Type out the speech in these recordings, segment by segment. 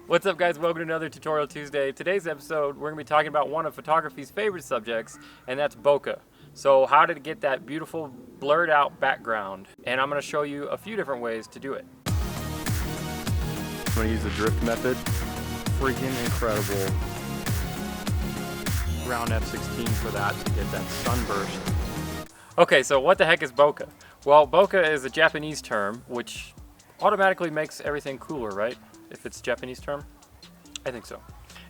What's up, guys? Welcome to another Tutorial Tuesday. Today's episode, we're going to be talking about one of photography's favorite subjects, and that's bokeh. So how to get that beautiful blurred out background, and I'm going to show you a few different ways to do it. I'm going to use the drift method. Freaking incredible. Round F16 for that to get that sunburst. Okay, so what the heck is bokeh? Well, bokeh is a Japanese term, which automatically makes everything cooler, right? If it's a Japanese term? I think so.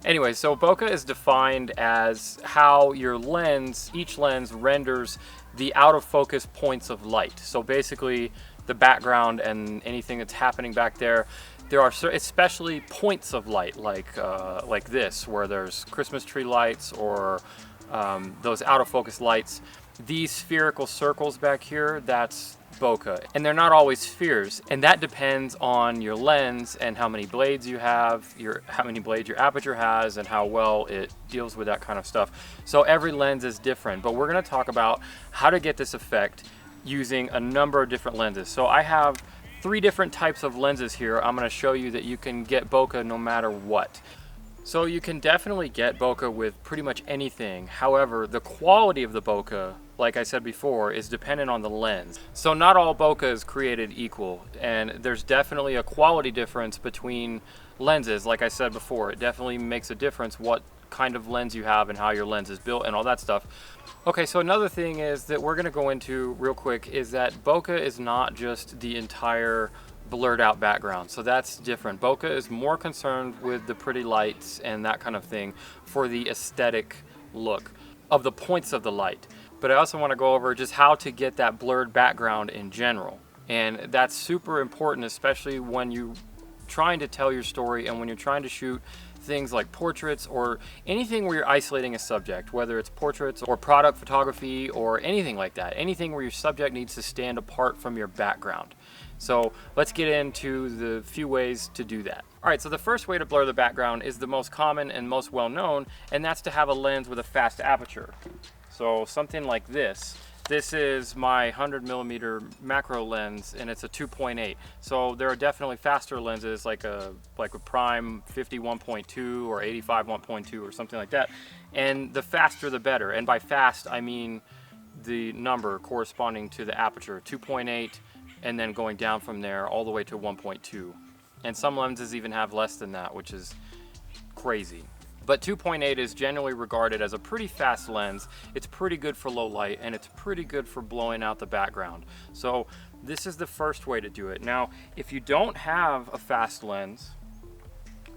Anyway, so bokeh is defined as how your lens, each lens renders the out of focus points of light. So basically the background and anything that's happening back there. There are especially points of light like this, where there's Christmas tree lights or those out of focus lights. These spherical circles back here, that's bokeh, and they're not always spheres, and that depends on your lens and how many blades you have, how many blades your aperture has, and how well it deals with that kind of stuff. So every lens is different, but we're going to talk about how to get this effect using a number of different lenses. So I have 3 different types of lenses here. I'm going to show you that you can get bokeh no matter what. So you can definitely get bokeh with pretty much anything. However, the quality of the bokeh, like I said before, is dependent on the lens. So not all bokeh is created equal, and there's definitely a quality difference between lenses. Like I said before, it definitely makes a difference what kind of lens you have and how your lens is built and all that stuff. Okay, so another thing is that we're going to go into real quick is that bokeh is not just the entire blurred out background. So that's different. Bokeh is more concerned with the pretty lights and that kind of thing for the aesthetic look of the points of the light. But I also want to go over just how to get that blurred background in general. And that's super important, especially when you're trying to tell your story and when you're trying to shoot things like portraits or anything where you're isolating a subject, whether it's portraits or product photography or anything like that, anything where your subject needs to stand apart from your background. So let's get into the few ways to do that. All right, so the first way to blur the background is the most common and most well known, and that's to have a lens with a fast aperture. So something like this. This is my 100mm macro lens, and it's a 2.8. So there are definitely faster lenses like a prime 50 1.2 or 85 1.2 or something like that. And the faster the better. And by fast, I mean the number corresponding to the aperture, 2.8, and then going down from there all the way to 1.2. And some lenses even have less than that, which is crazy. But 2.8 is generally regarded as a pretty fast lens. It's pretty good for low light, and it's pretty good for blowing out the background. So this is the first way to do it. Now, if you don't have a fast lens,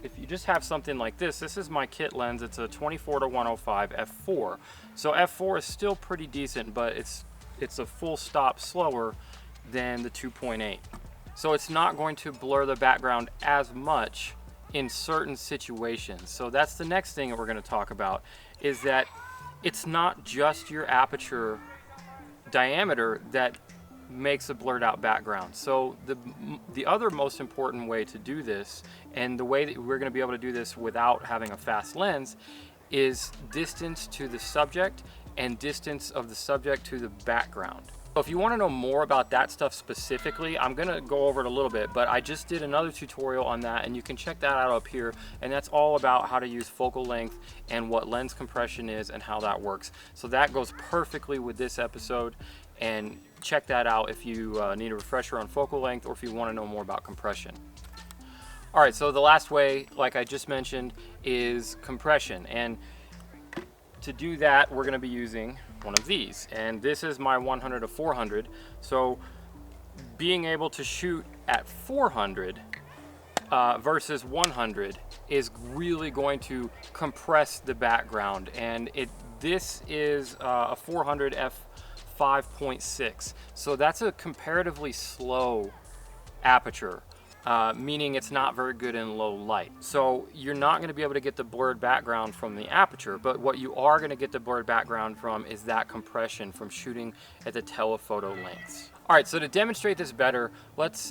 if you just have something like this is my kit lens. It's a 24-105 f4. So f4 is still pretty decent, but it's a full stop slower than the 2.8. So it's not going to blur the background as much in certain situations. So that's the next thing that we're going to talk about, is that it's not just your aperture diameter that makes a blurred out background. So the other most important way to do this, and the way that we're going to be able to do this without having a fast lens, is distance to the subject and distance of the subject to the background. So if you want to know more about that stuff specifically, I'm going to go over it a little bit, but I just did another tutorial on that, and you can check that out up here, and that's all about how to use focal length and what lens compression is and how that works. So that goes perfectly with this episode, and check that out if you need a refresher on focal length or if you want to know more about compression. All right, so the last way, like I just mentioned, is compression, and to do that, we're going to be using one of these, and this is my 100-400. So being able to shoot at 400 versus 100 is really going to compress the background, and this is a 400 f5.6. So that's a comparatively slow aperture. Meaning it's not very good in low light. So you're not going to be able to get the blurred background from the aperture, but what you are going to get the blurred background from is that compression from shooting at the telephoto lengths. All right, so to demonstrate this better, let's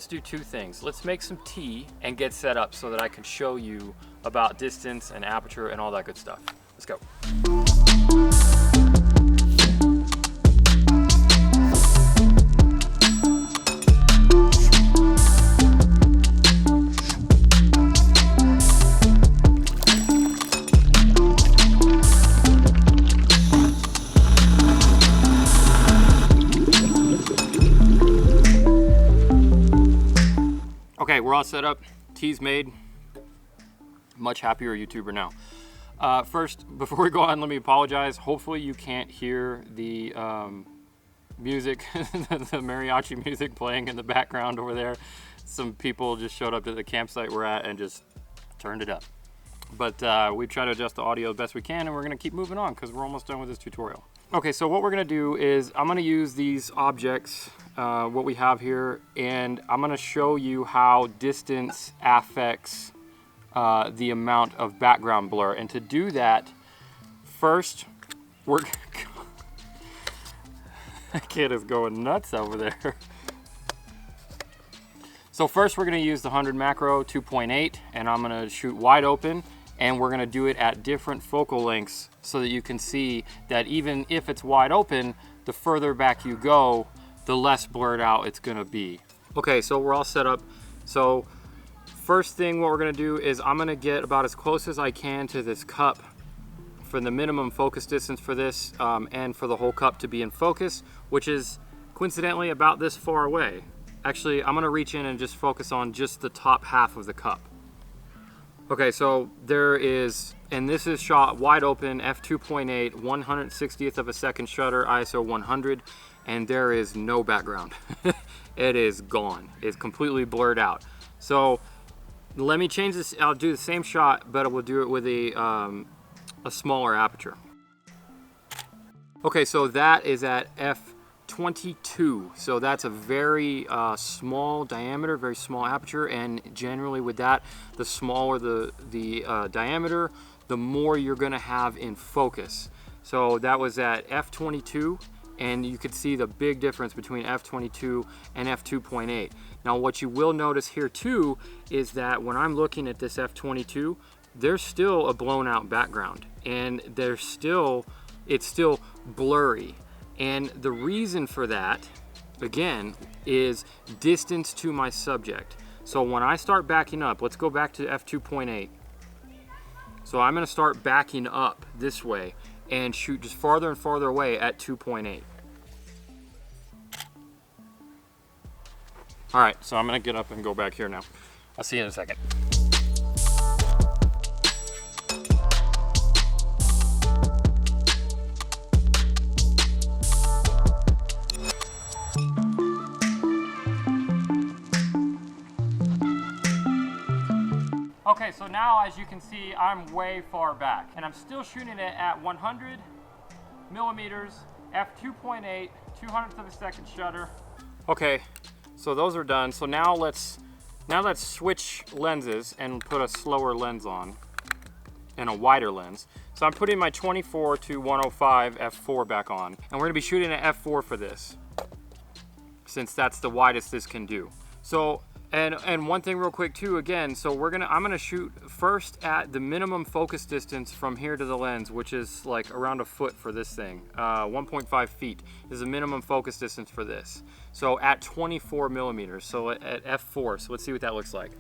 do 2 things. Let's make some tea and get set up so that I can show you about distance and aperture and all that good stuff. Let's go. we're all set up. Tea's made. Much happier YouTuber now. First, before we go on, let me apologize. Hopefully you can't hear the music, the mariachi music playing in the background over there. Some people just showed up to the campsite we're at and just turned it up. But we try to adjust the audio the best we can, and we're gonna keep moving on because we're almost done with this tutorial. Okay, so what we're gonna do is I'm gonna use these objects, what we have here, and I'm gonna show you how distance affects the amount of background blur. And to do that, first, that kid is going nuts over there. So first we're gonna use the 100 macro 2.8, and I'm gonna shoot wide open, and we're gonna do it at different focal lengths so that you can see that even if it's wide open, the further back you go, the less blurred out it's gonna be. Okay, so we're all set up. So first thing what we're gonna do is I'm gonna get about as close as I can to this cup for the minimum focus distance for this, and for the whole cup to be in focus, which is coincidentally about this far away. Actually, I'm gonna reach in and just focus on just the top half of the cup. Okay, so there is, and this is shot wide open, f2.8, 1/160th of a second shutter, ISO 100, and there is no background. It is gone. It's completely blurred out. So let me change this. I'll do the same shot, but we'll do it with a smaller aperture. Okay, so that is at f22. So that's a very small diameter, very small aperture, and generally with that, the smaller the diameter, the more you're gonna have in focus. So that was at f22, and you could see the big difference between f22 and f2.8. Now what you will notice here too is that when I'm looking at this f22, there's still a blown out background, and it's still blurry. And the reason for that, again, is distance to my subject. So when I start backing up, let's go back to f2.8. So I'm gonna start backing up this way and shoot just farther and farther away at 2.8. All right, so I'm gonna get up and go back here now. I'll see you in a second. Okay, so now as you can see, I'm way far back, and I'm still shooting it at 100 millimeters, f2.8, 200th of a second shutter. Okay, so those are done. So now let's switch lenses and put a slower lens on and a wider lens. So I'm putting my 24 to 105 f4 back on, and we're gonna be shooting at f4 for this, since that's the widest this can do. So, and one thing real quick too, again, so I'm gonna shoot first at the minimum focus distance from here to the lens, which is like around a foot for this thing. 1.5 feet is the minimum focus distance for this. So at 24 millimeters, so at f4, so let's see what that looks like.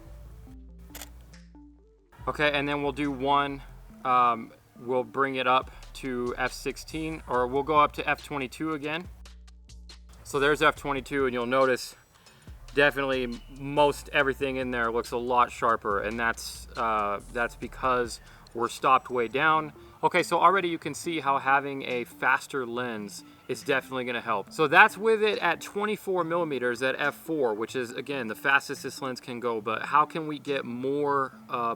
Okay, and then we'll do one, we'll bring it up to f16, or we'll go up to f22 again. So there's f22, and you'll notice definitely most everything in there looks a lot sharper, and that's because we're stopped way down. Okay, so already you can see how having a faster lens is definitely gonna help. So that's with it at 24 millimeters at f4, which is, again, the fastest this lens can go. But how can we get more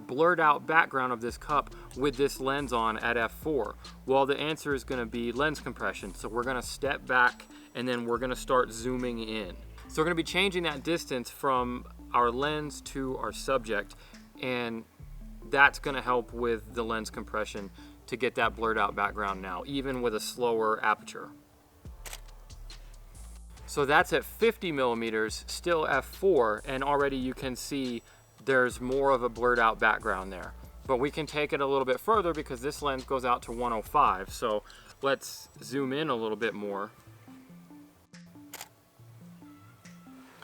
blurred out background of this cup with this lens on at f4? Well, the answer is gonna be lens compression. So we're gonna step back, and then we're gonna start zooming in. So we're gonna be changing that distance from our lens to our subject, and that's gonna help with the lens compression to get that blurred out background now, even with a slower aperture. So that's at 50 millimeters, still f4, and already you can see there's more of a blurred out background there. But we can take it a little bit further because this lens goes out to 105. So let's zoom in a little bit more.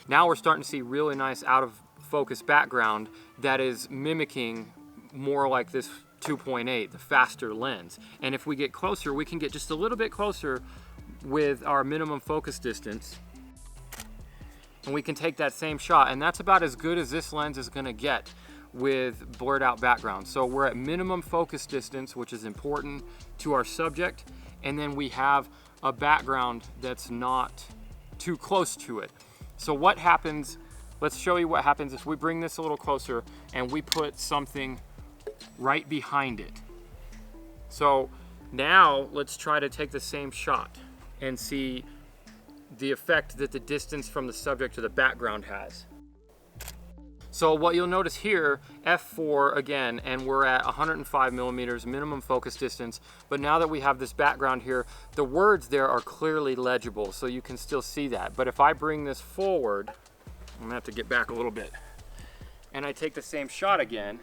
Now we're starting to see really nice out of focus background that is mimicking more like this 2.8, the faster lens. And if we get closer, we can get just a little bit closer with our minimum focus distance. And we can take that same shot, and that's about as good as this lens is gonna get with blurred out background. So we're at minimum focus distance, which is important to our subject, and then we have a background that's not too close to it. So what happens, let's show you what happens if we bring this a little closer and we put something right behind it. So now let's try to take the same shot and see the effect that the distance from the subject to the background has. So what you'll notice here, f4 again, and we're at 105 millimeters minimum focus distance, but now that we have this background here, the words there are clearly legible, so you can still see that. But if I bring this forward, I'm gonna have to get back a little bit, and I take the same shot again,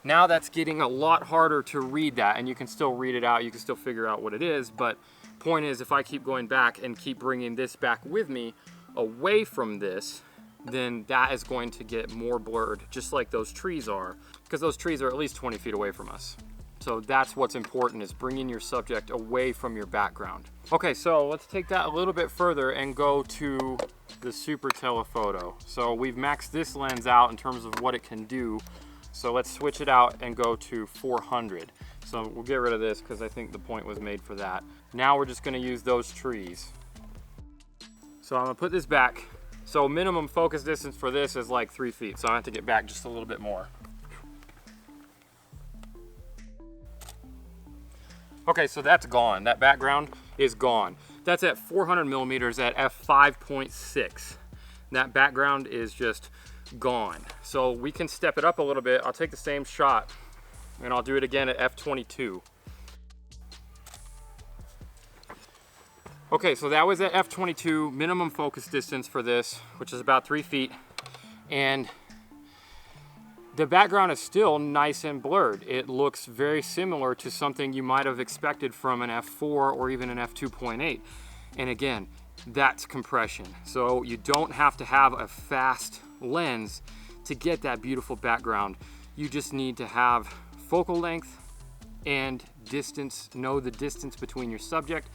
now that's getting a lot harder to read that, and you can still read it out, you can still figure out what it is, but point is, if I keep going back and keep bringing this back with me away from this, then that is going to get more blurred, just like those trees are, because those trees are at least 20 feet away from us. So that's what's important, is bringing your subject away from your background. Okay, so let's take that a little bit further and go to the super telephoto. So we've maxed this lens out in terms of what it can do. So let's switch it out and go to 400. So we'll get rid of this because I think the point was made for that. Now we're just gonna use those trees. So I'm gonna put this back. So minimum focus distance for this is like 3 feet. So I have to get back just a little bit more. Okay, so that's gone. That background is gone. That's at 400 millimeters at f5.6. That background is just gone. So we can step it up a little bit. I'll take the same shot and I'll do it again at f22. Okay, so that was at f22, minimum focus distance for this, which is about 3 feet. And the background is still nice and blurred. It looks very similar to something you might have expected from an f4 or even an f2.8. And again, that's compression. So you don't have to have a fast lens to get that beautiful background. You just need to have focal length and distance, know the distance between your subject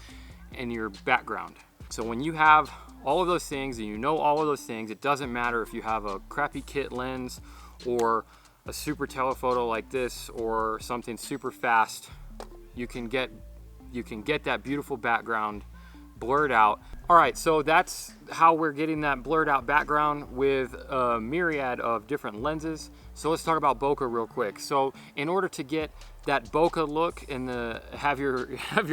and your background. So when you have all of those things and you know all of those things, it doesn't matter if you have a crappy kit lens or a super telephoto like this or something super fast, you can get that beautiful background blurred out. All right, so that's how we're getting that blurred out background with a myriad of different lenses. So let's talk about bokeh real quick. So in order to get that bokeh look and have your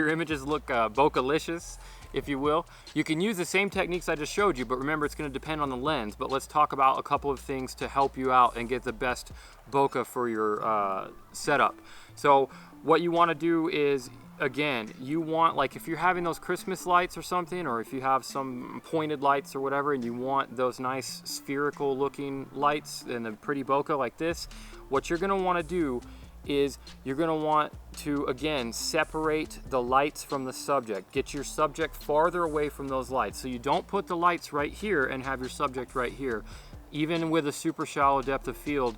images look bokeh-licious, if you will, you can use the same techniques I just showed you, but remember it's going to depend on the lens. But let's talk about a couple of things to help you out and get the best bokeh for your setup. So what you want to do is, again, you want, like if you're having those Christmas lights or something, or if you have some pointed lights or whatever, and you want those nice spherical looking lights and a pretty bokeh like this, what you're gonna wanna do is you're gonna want to, again, separate the lights from the subject. Get your subject farther away from those lights. So you don't put the lights right here and have your subject right here. Even with a super shallow depth of field,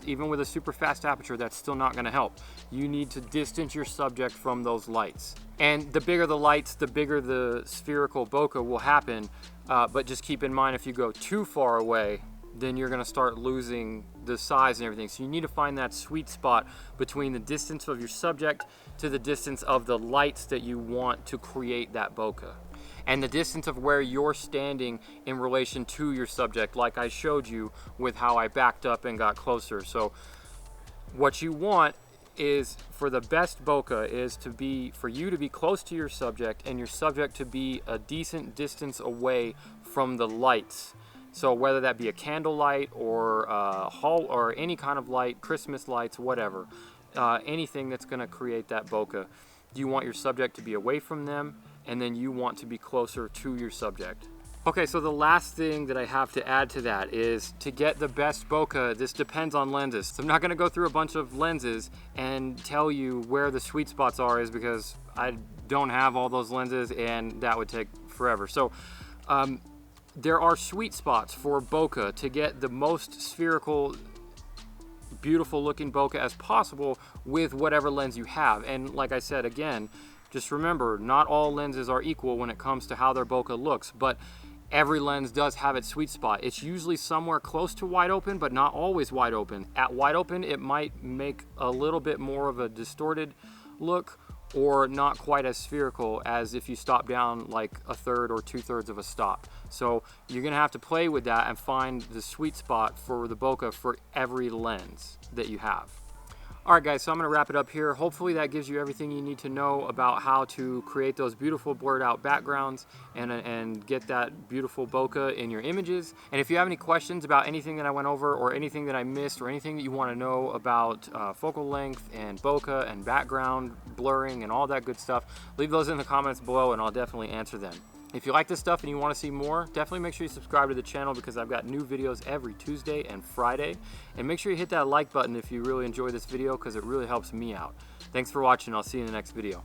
even with a super fast aperture, that's still not gonna help. You need to distance your subject from those lights. And the bigger the lights, the bigger the spherical bokeh will happen. But just keep in mind, if you go too far away, then you're gonna start losing the size and everything. So you need to find that sweet spot between the distance of your subject to the distance of the lights that you want to create that bokeh. And the distance of where you're standing in relation to your subject, like I showed you with how I backed up and got closer. So what you want is, for the best bokeh, is for you to be close to your subject and your subject to be a decent distance away from the lights. So whether that be a candle light or or any kind of light, Christmas lights, whatever, anything that's gonna create that bokeh, you want your subject to be away from them, and then you want to be closer to your subject. Okay, so the last thing that I have to add to that is, to get the best bokeh, this depends on lenses. So I'm not gonna go through a bunch of lenses and tell you where the sweet spots are, is because I don't have all those lenses and that would take forever. So there are sweet spots for bokeh to get the most spherical, beautiful looking bokeh as possible with whatever lens you have. And like I said, again, just remember, not all lenses are equal when it comes to how their bokeh looks, but Every lens does have its sweet spot. It's usually somewhere close to wide open, but not always wide open. At wide open, it might make a little bit more of a distorted look, or not quite as spherical as if you stop down like a third or 2/3 of a stop. So you're gonna have to play with that and find the sweet spot for the bokeh for every lens that you have. All right guys, so I'm gonna wrap it up here. Hopefully that gives you everything you need to know about how to create those beautiful blurred out backgrounds and get that beautiful bokeh in your images. And if you have any questions about anything that I went over, or anything that I missed, or anything that you wanna know about focal length and bokeh and background blurring and all that good stuff, leave those in the comments below and I'll definitely answer them. If you like this stuff and you want to see more, definitely make sure you subscribe to the channel, because I've got new videos every Tuesday and Friday. And make sure you hit that like button if you really enjoy this video, because it really helps me out. Thanks for watching. I'll see you in the next video.